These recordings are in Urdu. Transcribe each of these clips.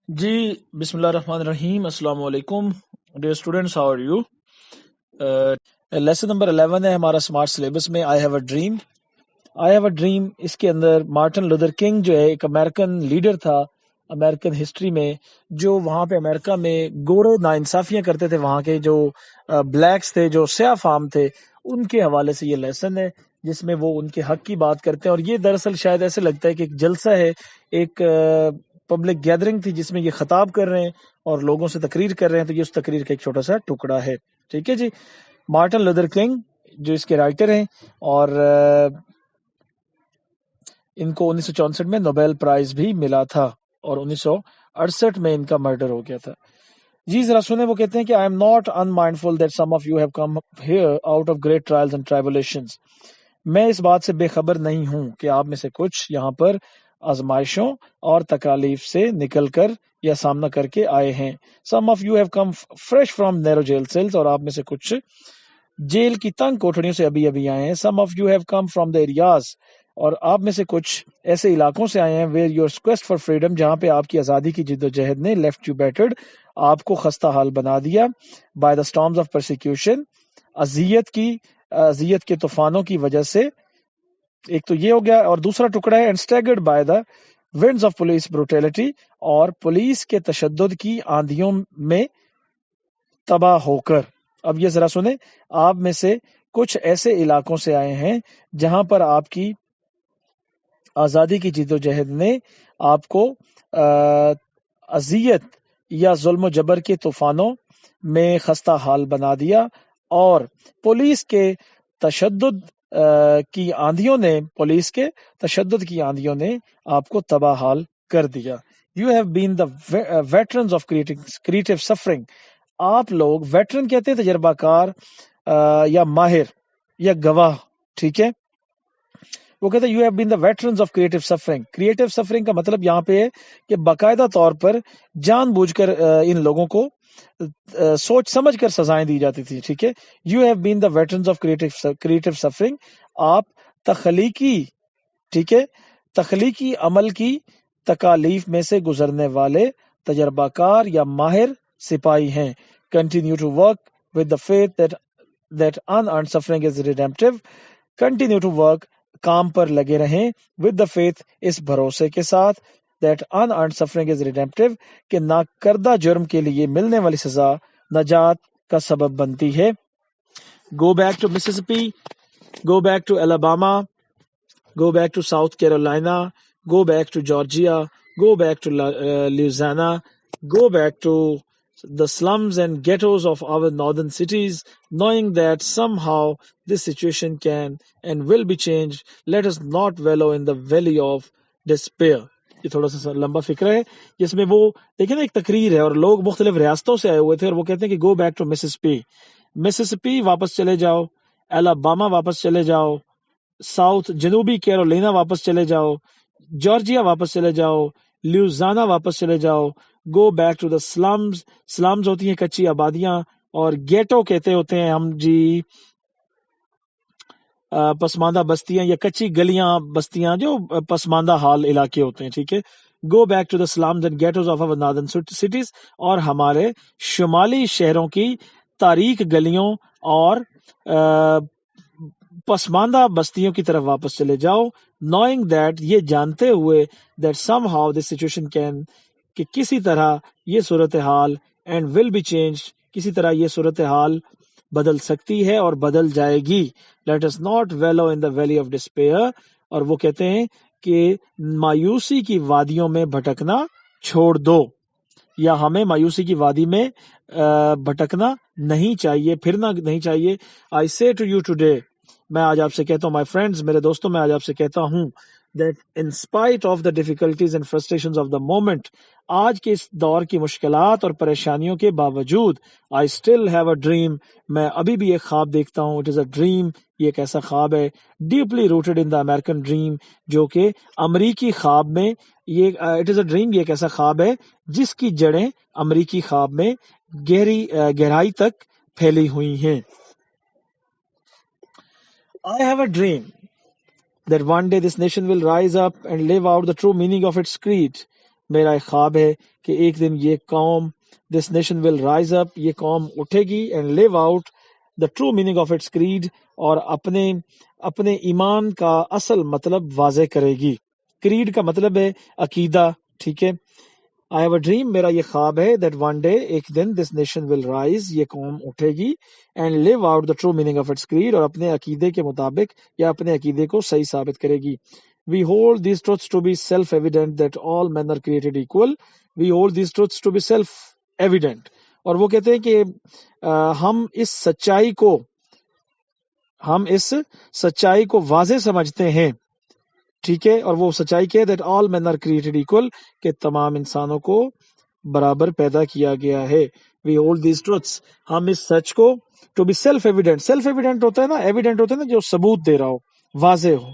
جی بسم اللہ الرحمن الرحیم. السلام علیکم dear students, how are you? Lesson number 11 ہے ہمارا اسمارٹ سلیبس میں, I have a dream. I have a dream اس کے اندر مارٹن لوتھر کنگ جو ہے ایک امریکن لیڈر تھا امریکن ہسٹری میں, جو وہاں پہ امریکہ میں گورے ناانصافیاں کرتے تھے, وہاں کے جو بلیکس تھے, جو سیاہ فام تھے, ان کے حوالے سے یہ لیسن ہے جس میں وہ ان کے حق کی بات کرتے ہیں. اور یہ دراصل شاید ایسے لگتا ہے کہ ایک جلسہ ہے, ایک پبلک گیدرنگ تھی جس میں یہ خطاب کر رہے ہیں اور لوگوں سے تقریر کر رہے ہیں, تو یہ اس تقریر کا ایک چھوٹا سا ٹکڑا ہے. ٹھیک ہے جی. مارٹن لوتھر کنگ جو اس کے رائٹر ہیں, اور ان کو 1964 میں نوبیل پرائز بھی ملا تھا اور 1968 میں ان کا مرڈر ہو گیا تھا. جی ذرا سنیں, وہ کہتے ہیں کہ I am not unmindful that some of you have come here out of great trials and tribulations. میں اس بات سے بے خبر نہیں ہوں کہ آپ میں سے کچھ یہاں پر آزمائشوں اور تکالیف سے نکل کر یا سامنا کر کے آئے ہیں. Some of you have come fresh from narrow jail cells, اور آپ میں سے کچھ جیل کی تنگ کوٹڑیوں سے ابھی ابھی آئے ہیں. Some of you have come from the areas, اور آپ میں سے کچھ ایسے علاقوں سے آئے ہیں where your quest for freedom, جہاں پہ آپ کی آزادی کی جد و جہد نے left you battered, آپ کو خستہ حال بنا دیا, by the storms of persecution, اذیت کے طوفانوں کی وجہ سے. ایک تو یہ ہو گیا, اور دوسرا ٹکڑا ہے and staggered by the winds of police brutality, اور پولیس کے تشدد کی آندھیوں میں تباہ ہو کر. اب یہ ذرا سنیں, آپ میں سے کچھ ایسے علاقوں سے آئے ہیں جہاں پر آپ کی آزادی کی جد و جہد نے آپ کو اذیت یا ظلم و جبر کے طوفانوں میں خستہ حال بنا دیا, اور پولیس کے تشدد کی آندھیوں نے آپ کو تباہ حال کر دیا. You have been the veterans of creative suffering. آپ لوگ ویٹرن کہتے ہیں تجربہ کار یا ماہر یا گواہ. ٹھیک ہے, وہ کہتے ہیں you have been the veterans of creative suffering. Creative suffering کا مطلب یہاں پہ ہے کہ باقاعدہ طور پر جان بوجھ کر ان لوگوں کو سوچ سمجھ کر سزائیں دی جاتی تھی. ٹھیک ہے, you have been the veterans of creative suffering. آپ تخلیقی عمل کی تکالیف میں سے گزرنے والے تجربہ کار یا ماہر سپاہی ہیں. Continue to work with the faith that unearned suffering is redemptive. Continue to work, کام پر لگے رہیں, with the faith, اس بھروسے کے ساتھ, that unearned suffering is redemptive, کہ نہ کردہ جرم کے لیے ملنے والی سزا نجات کا سبب بنتی ہے. Go back to Mississippi, go back to Alabama, go back to South Carolina, go back to Georgia, go back to Louisiana, go back to the slums and ghettos of our northern cities, knowing that somehow this situation can and will be changed. Let us not wallow in the valley of despair. یہ تھوڑا سا لمبا فکر ہے جس میں وہ دیکھیں نا, ایک تقریر ہے اور لوگ مختلف ریاستوں سے آئے ہوئے تھے, اور وہ کہتے ہیں کہ گو بیک ٹو مسسپی واپس چلے جاؤ, الاباما واپس چلے جاؤ, ساؤتھ جنوبی کیرولینا واپس چلے جاؤ, جارجیا واپس چلے جاؤ, لیوزانا واپس چلے جاؤ. Go back to the slums ہوتی ہیں کچی آبادیاں, اور گیٹو کہتے ہوتے ہیں ہم جی پسماندہ بستیاں یا کچی گلیاں بستیاں جو پسماندہ حال علاقے ہوتے ہیں. ٹھیک ہے, go back to the slums and ghettos of our northern cities, اور ہمارے شمالی شہروں کی تاریک گلیوں اور پسماندہ بستیوں کی طرف واپس چلے جاؤ. نوئنگ دیٹ, یہ جانتے ہوئے, that some how this situation can, کہ کسی طرح یہ صورتحال, اینڈ ول بی چینج, کسی طرح یہ صورتحال بدل سکتی ہے اور بدل جائے گی. Let us not wallow in the valley of despair, اور وہ کہتے ہیں کہ مایوسی کی وادیوں میں بھٹکنا چھوڑ دو, یا ہمیں مایوسی کی وادی میں بھٹکنا نہیں چاہیے, پھرنا نہیں چاہیے. I say to you today, میں آج آپ سے کہتا ہوں, my friends, میرے دوستوں, میں آج آپ سے کہتا ہوں, that in spite of the difficulties and frustrations of the moment, آج کے اس دور کی مشکلات اور پریشانیوں کے باوجود, I still have a dream, میں ابھی بھی ایک خواب دیکھتا ہوں. It is a dream, یہ ایک ایسا خواب ہے, deeply rooted in the American dream, جو کہ امریکی خواب میں, یہ it is a dream, یہ ایک ایسا خواب ہے جس کی جڑیں امریکی خواب میں گہرائی تک پھیلی ہوئی ہیں. I have a dream that one day this nation will rise up and live out the true meaning of its creed. میرا ایک خواب ہے کہ ایک دن یہ قوم this nation will rise up, یہ قوم اٹھے گی and live out the true meaning of its creed, اور اپنے ایمان کا اصل مطلب واضح کرے گی. کریڈ کا مطلب ہے عقیدہ، ٹھیک ہے. I have a dream، میرا یہ خواب ہے that one day ایک دن this nation will rise، یہ قوم اٹھے گی and live out the true meaning of its creed، اور اپنے عقیدے کے مطابق یا اپنے عقیدے کو صحیح ثابت کرے گی. We hold these truths to be self-evident that all men are created equal. We hold these truths to be self-evident. اور وہ کہتے ہیں کہ ہم اس سچائی کو واضح سمجھتے ہیں، ٹھیک ہے. اور وہ سچائی کیا ہے that all men are created equal، کہ تمام انسانوں کو برابر پیدا کیا گیا ہے. We hold these truths، ہم اس سچ کو to be self-evident، self-evident ہوتا ہے نا، evident ہوتا ہے نا جو ثبوت دے رہا ہو، واضح ہو،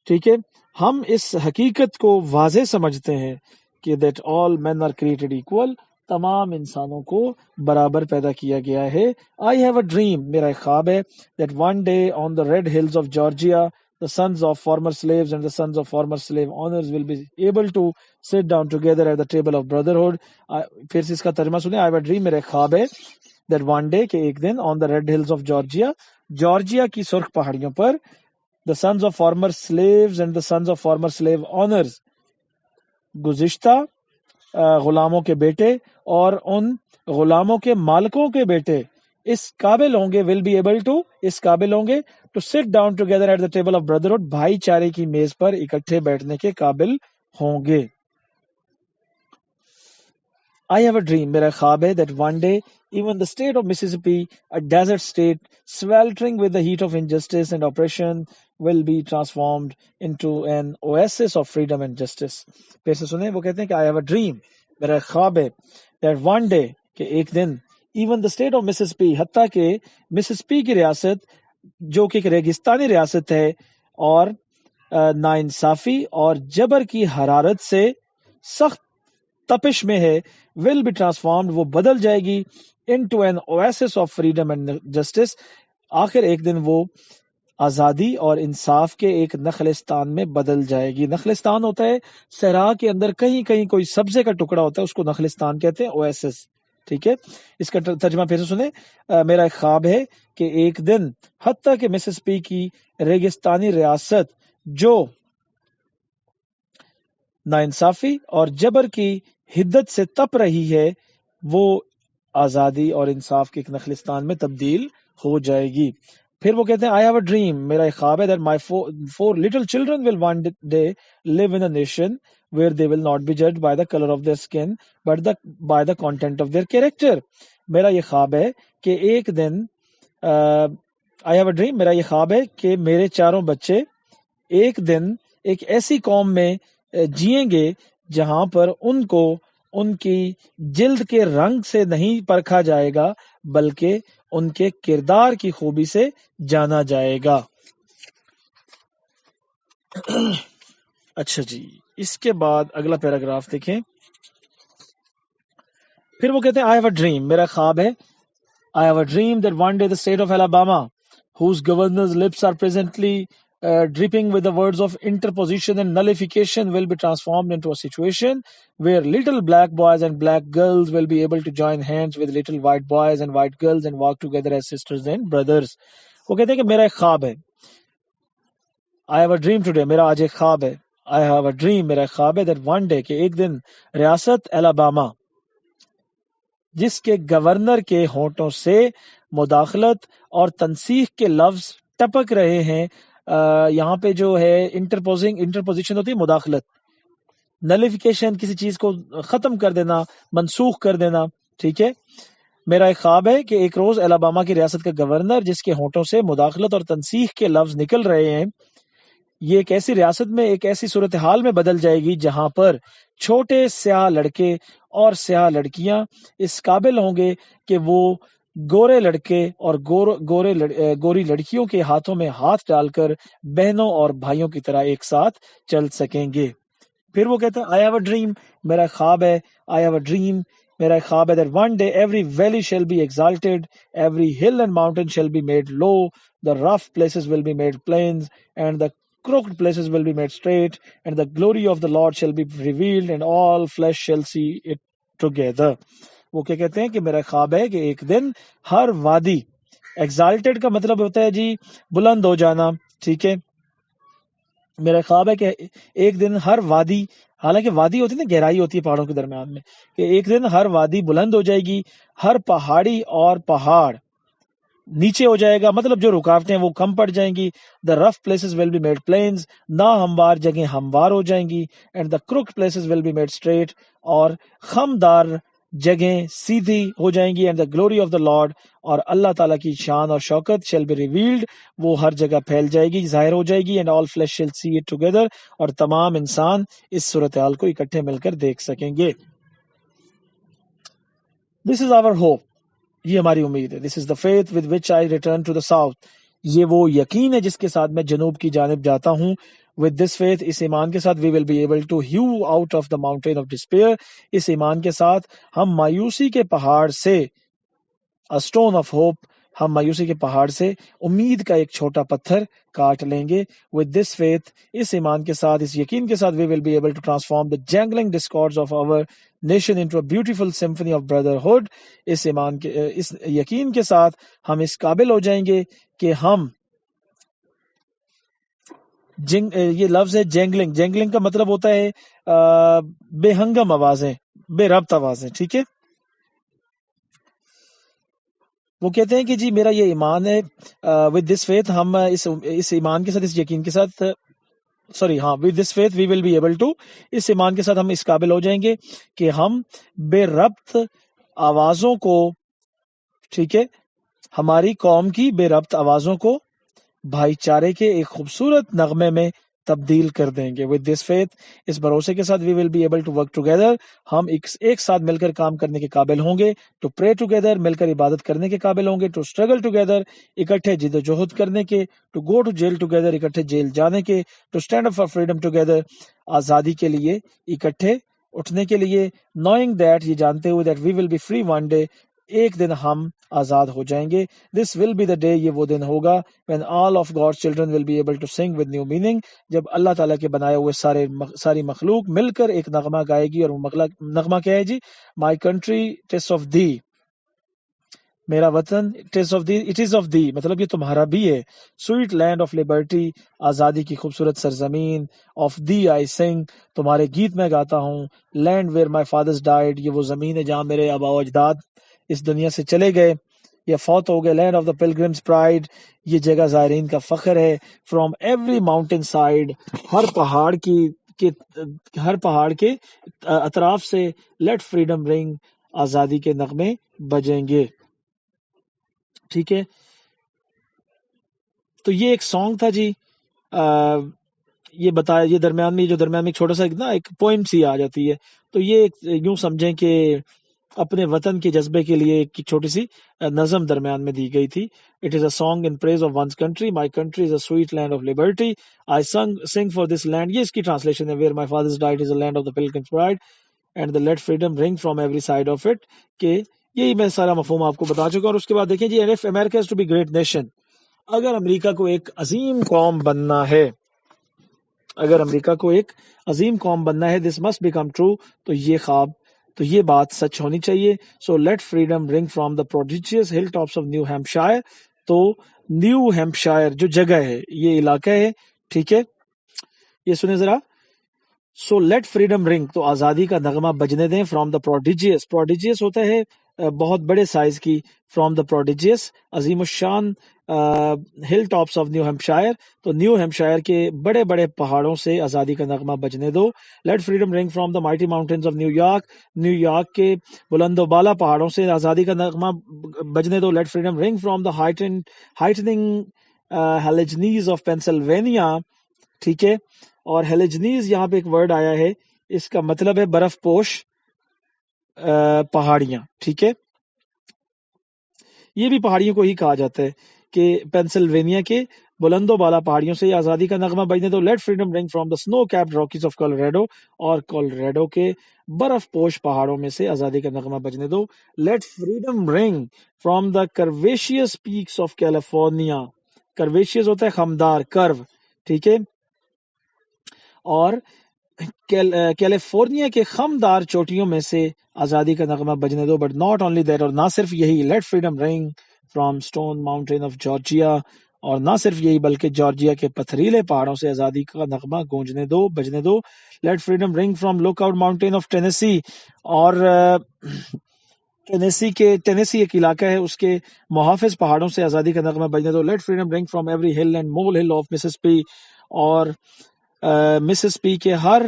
ٹھیک ہے. ہم اس حقیقت کو واضح سمجھتے ہیں کہ that all men are created equal، تمام انسانوں کو برابر پیدا کیا گیا ہے. I have a dream، میرا ایک خواب ہے that one day on the red hills of Georgia the sons of former slaves and the sons of former slave owners will be able to sit down together at the table of brotherhood. پھر سے اس کا ترجمہ سنیں. I have a dream، میرا ایک خواب ہے that one day، کہ ایک دن on the red hills of Georgia، Georgia کی سرخ پہاڑیوں پر the sons of former slaves and the sons of former slave owners، گزشتہ غلاموں کے بیٹے اور ان غلاموں کے مالکوں کے بیٹے اس قابل ہوں گے will be able to، اس قابل ہوں گے to sit down together at the table of brotherhood، بھائی چارے کی میز پر اکٹھے بیٹھنے کے قابل ہوں گے. I have a dream، میرا خواب ہے that one day even the state of Mississippi، a desert state sweltering with the heat of injustice and oppression، will be transformed into an oasis of freedom and justice. پھر سے سنیں، وہ کہتے ہیں کہ I have a dream، میرا خواب ہے that one day، کہ ایک دن even the state of Mississippi، حتیٰ کہ مسسپی کی ریاست جو کہ ایک ریگستانی ریاست ہے اور ناانصافی اور جبر کی حرارت سے سخت تپش میں ہے will be transformed، وہ بدل جائے گی into an oasis of freedom and justice، آخر ایک دن وہ آزادی اور انصاف کے ایک نخلستان میں بدل جائے گی. نخلستان ہوتا ہے صحرا کے اندر کہیں کہیں کوئی سبزے کا ٹکڑا ہوتا ہے، اس کو نخلستان کہتے ہیں، اویسس، ٹھیک ہے. اس کا ترجمہ پھر سے سنیں. میرا ایک خواب ہے کہ ایک دن حتیٰ کہ مسسپی کی ریگستانی ریاست جو ناانصافی اور جبر کی حدت سے تپ رہی ہے، وہ آزادی اور انصاف کے ایک نخلستان میں تبدیل ہو جائے گی. پھر وہ کہتے ہیں I have a dream، میرا ایک خواب ہے that my four little children will one day live in a nation where they will not be judged by the color of their skin but by the content of their character. میرا یہ خواب ہے کہ ایک دن I have a dream، میرا یہ خواب ہے کہ میرے چاروں بچے ایک دن ایک ایسی قوم میں جئیں گے جہاں پر ان کو ان کی جلد کے رنگ سے نہیں پرکھا جائے گا بلکہ ان کے کردار کی خوبی سے جانا جائے گا. اچھا جی، اس کے بعد اگلا پیراگراف دیکھیں. پھر وہ کہتے ہیں I have a dream، میرا خواب ہے I have a dream that one day the state of Alabama, whose governor's lips are presently dripping with the words of interposition and nullification, will be transformed into a situation where little black boys and black girls will be able to join hands with little white boys and white girls and walk together as sisters and brothers. وہ کہتے ہیں کہ میرا ایک خواب ہے I have a dream today، میرا آج ایک خواب ہے I have a dream، میرا ایک خواب ہے that one day، کہ ایک دن ریاست الاباما جس کے گورنر کے ہونٹوں سے مداخلت اور تنسیخ کے لفظ ٹپک رہے ہیں. یہاں پہ جو ہے انٹرپوزیشن ہوتی ہے مداخلت، نلیفیکیشن کسی چیز کو ختم کر دینا، منسوخ کر دینا، ٹھیک ہے. میرا ایک خواب ہے کہ ایک روز الاباما کی ریاست کا گورنر جس کے ہونٹوں سے مداخلت اور تنسیخ کے لفظ نکل رہے ہیں، یہ ایک ایسی ریاست میں ایک ایسی صورتحال میں بدل جائے گی جہاں پر چھوٹے سیاہ لڑکے اور سیاہ لڑکیاں اس قابل ہوں گے کہ وہ گورے لڑکے اور گوری لڑکیوں کے ہاتھوں میں ہاتھ ڈال کر بہنوں اور بھائیوں کی طرح ایک ساتھ چل سکیں گے. پھر وہ کہتے ہیں I have a dream، میرا خواب ہے I have a dream، میرا خواب ہے that one day every valley shall be exalted, every hill and mountain shall be made low, the rough places will be made plains, and the crooked places will be made straight, and the glory of the Lord shall be revealed, and all flesh shall see it together. وہ کیا کہتے ہیں کہ میرا خواب ہے کہ ایک دن ہر وادی، ایگزالٹیڈ کا مطلب ہوتا ہے جی بلند ہو جانا، ٹھیک ہے، میرا خواب ہے کہ ایک دن ہر وادی، حالانکہ وادی ہوتی ہے نا گہرائی ہوتی ہے پہاڑوں کے درمیان میں، کہ ایک دن ہر وادی بلند ہو جائے گی، ہر پہاڑی اور پہاڑ نیچے ہو جائے گا، مطلب جو رکاوٹیں وہ کم پڑ جائیں گی. The rough places will be made plains, نا ہموار جگہیں ہموار ہو جائیں گی. And the crooked places will be made straight, اور خمدار جگہیں سیدھی ہو جائیں گی. And the glory of the Lord, اور اللہ تعالیٰ کی شان اور شوکت شیل بی ریویلڈ، وہ ہر جگہ پھیل جائے گی، ظاہر ہو جائے گی. And all flesh shall see it together, اور تمام انسان اس صورتحال کو اکٹھے مل کر دیکھ سکیں گے. دس از آور ہوپ، یہ ہماری امید ہے. This is the faith with which I return to the south, یہ وہ یقین ہے جس کے ساتھ میں جنوب کی جانب جاتا ہوں. ود دس فیتھ، اس ایمان کے ساتھ، we will be able to hew out of the mountain of despair, اس ایمان کے ساتھ ہم مایوسی کے پہاڑ سے، a stone of hope، ہم مایوسی کے پہاڑ سے امید کا ایک چھوٹا پتھر کاٹ لیں گے. with this faith، اس ایمان کے ساتھ، اس یقین کے ساتھ، we will be able to transform the jangling discords of our nation into a beautiful symphony of brotherhood. اس ایمان کے، اس یقین کے ساتھ ہم اس قابل ہو جائیں گے کہ ہم یہ لفظ ہے جینگلنگ، جینگلنگ کا مطلب ہوتا ہے بے ہنگم آوازیں، بے ربط آوازیں، ٹھیک ہے. وہ کہتے ہیں کہ جی میرا یہ ایمان ہے، ود دس فیتھ، ہم اس ایمان کے ساتھ، اس یقین کے ساتھ، with this faith we will be able to, اس ایمان کے ساتھ ہم اس قابل ہو جائیں گے کہ ہم بے ربط آوازوں کو، ٹھیک ہے، ہماری قوم کی بے ربط آوازوں کو بھائی چارے کے ایک خوبصورت نغمے میں تبدیل کر دیں گے. ود دس فیتھ، اس بھروسے کے ساتھ، we will be able to work together, ہم ایک ساتھ مل کر کام کرنے کے قابل ہوں گے. ٹو پرے ٹوگیدر، مل کر عبادت کرنے کے قابل ہوں گے. ٹو اسٹرگل ٹوگیدر، اکٹھے جد و جہد کرنے کے. To go to jail together, اکٹھے جیل جانے کے. To stand up for freedom together, آزادی کے لیے اکٹھے اٹھنے کے لیے. نوئنگ دیٹ، یہ جانتے ہوئے، that we will be free one day, ایک دن ہم آزاد ہو جائیں گے. دس ول بی دا ڈے، یہ وہ دن ہوگا، when all of God's children will be able to sing with new meaning، جب اللہ تعالیٰ کے بنائے ہوئے ساری مخلوق مل کر ایک نغمہ گائے گی. اور وہ نغمہ کیا ہے جی؟ My country it is of thee، میرا وطن it is of thee، مطلب یہ تمہارا بھی ہے. sweet land of liberty، آزادی کی خوبصورت سرزمین. of thee I sing، تمہارے گیت میں گاتا ہوں. land where my fathers died، یہ وہ زمین ہے جہاں میرے آبا و اجداد اس دنیا سے چلے گئے یا فوت ہو گئے. Land of the pilgrims pride, یہ جگہ زائرین کا فخر ہے. فرام ایوری ماؤنٹین سائڈ، ہر پہاڑ کے اطراف سے، لیٹ فریڈم رنگ، آزادی کے نغمے بجیں گے. ٹھیک ہے، تو یہ ایک سانگ تھا جی. یہ بتایا، یہ درمیان میں ایک چھوٹا سا ایک پوئم سی آ جاتی ہے، تو یہ یوں سمجھیں کہ اپنے وطن کے جذبے کے لیے ایک چھوٹی سی نظم درمیان میں دی گئی تھی. It is a song in praise of one's country, my country is a sweet land of liberty, I sing for this land, یہ اس کی ٹرانسلیشن ہے. Where my fathers died is a land of the pilgrims pride and the let freedom ring from every side of it. کہ یہی میں سارا مفہوم آپ کو بتا چکا. اور اس کے بعد دیکھیں جی، if America is to be great nation، اگر امریکہ کو ایک عظیم قوم بننا ہے، دس مسٹ بیکم ٹرو، تو یہ خواب، تو یہ بات سچ ہونی چاہیے. So let freedom ring from دا پروڈیجیس ہل ٹاپس آف نیو ہیمپشائر. تو نیو ہیمپشائر جو جگہ ہے، یہ علاقہ ہے، ٹھیک ہے، یہ سنیں ذرا. سو لیٹ فریڈم رنگ، تو آزادی کا نغمہ بجنے دیں. فرام دا پروڈیجیس، پروڈیجیس ہوتا ہے بہت بڑے سائز کی. فرام دا پروڈیجیس، عظیم الشان ہل ٹاپس آف نیو ہیمپشائر، تو نیو ہیمپشائر کے بڑے بڑے پہاڑوں سے آزادی کا نغمہ بجنے دو. Let freedom ring from the mighty mountains of new York, new York کے بلند و بالا پہاڑوں سے آزادی کا نغمہ بجنے دو. Let freedom ring from the ہائٹننگ ہیلیجنیز of Pennsylvania, ٹھیک ہے. اور ہیلیجنیز یہاں پہ ایک ورڈ آیا ہے، اس کا مطلب ہے برف پوش پہاڑیاں، ٹھیک ہے. یہ بھی پہاڑیوں کو ہی کہا جاتا ہے کہ پینسلوینیا کے بلند و بالا پہاڑیوں سے آزادی کا نغمہ بجنے دو. لیٹ فریڈم رنگ فرام دا سنو کیپڈ راکیز آف کولوریڈو، اور کولوریڈو کے برف پوش پہاڑوں میں سے آزادی کا نغمہ بجنے دو. Let freedom ring from the curvaceous peaks of California, curvaceous ہوتا ہے خمدار، کرو، ٹھیک ہے. اور کیلیفورنیا کے خمدار چوٹیوں میں سے آزادی کا نغمہ بجنے دو. بٹ ناٹ اونلی دیٹ، اور نہ صرف یہی، late freedom ring from stone mountain of Georgia, اور نہ صرف یہی بلکہ جارجیا کے پتھریلے پہاڑوں سے آزادی کا نغمہ گونجنے دو، بجنے دو. Let freedom ring from Lookout Mountain of Tennessee, اور ٹینیسی ایک علاقہ ہے، اس کے محافظ پہاڑوں سے آزادی کا نغمہ بجنے دو. Let freedom ring from every ہل اینڈ مول ہل آف مسسپی، اور مسسپی کے ہر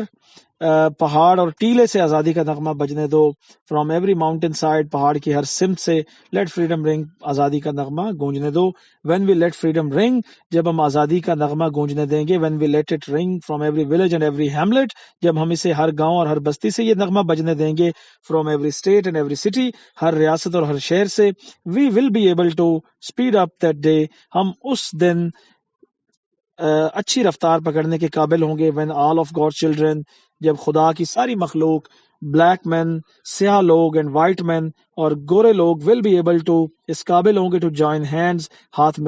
پہاڑ اور ٹیلے سے آزادی کا نغمہ بجنے دو. فرام ایوری ماؤنٹین سائڈ، پہاڑ کی ہر سمت سے لیٹ فریڈم رنگ، آزادی کا نغمہ گونجنے دو. وین وی لیٹ فریڈم رنگ، جب ہم آزادی کا نغمہ گونجنے دیں گے. وین وی لیٹ اٹ رنگ from every village and every Hamlet, جب ہم اسے ہر گاؤں اور ہر بستی سے یہ نغمہ بجنے دیں گے. From every state and every city, ہر ریاست اور ہر شہر سے. We will be able to speed up that day, ہم اس دن اچھی رفتار پکڑنے کے قابل ہوں گے. When all of God children, جب خدا کی ساری مخلوق، بلیک مین، سیاہ لوگ، اینڈ وائٹ مین، اور گورے لوگ، ول بی ایبل ٹو، اس قابل ہوں گے، ٹو جوائن ہینڈز، ہاتھ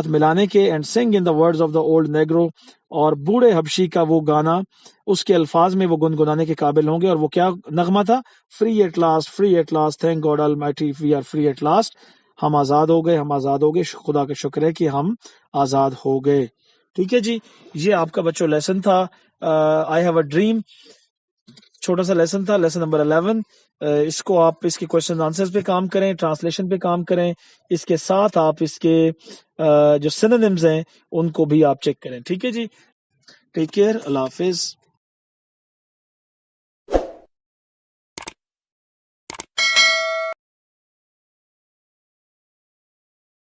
ملانے کے، اینڈ سنگ ان the words of the old negro, اور بوڑھے حبشی کا وہ گانا، اس کے الفاظ میں وہ گنگنانے کے قابل ہوں گے. اور وہ کیا نغمہ تھا؟ Free at last, free at last, thank God Almighty we are free at last. ہم آزاد ہو گئے، ہم آزاد ہو گئے، خدا کا شکر ہے کہ ہم آزاد ہو گئے. ٹھیک ہے جی، یہ آپ کا بچوں لیسن تھا آئی ہیو اے ڈریم، چھوٹا سا لیسن تھا، لیسن نمبر 11. اس کو آپ اس کے کوشچن آنسرز پہ کام کریں، ٹرانسلیشن پہ کام کریں، اس کے ساتھ آپ اس کے جو سینونیمز ہیں ان کو بھی آپ چیک کریں. ٹھیک ہے جی، ٹیک کیئر، اللہ حافظ.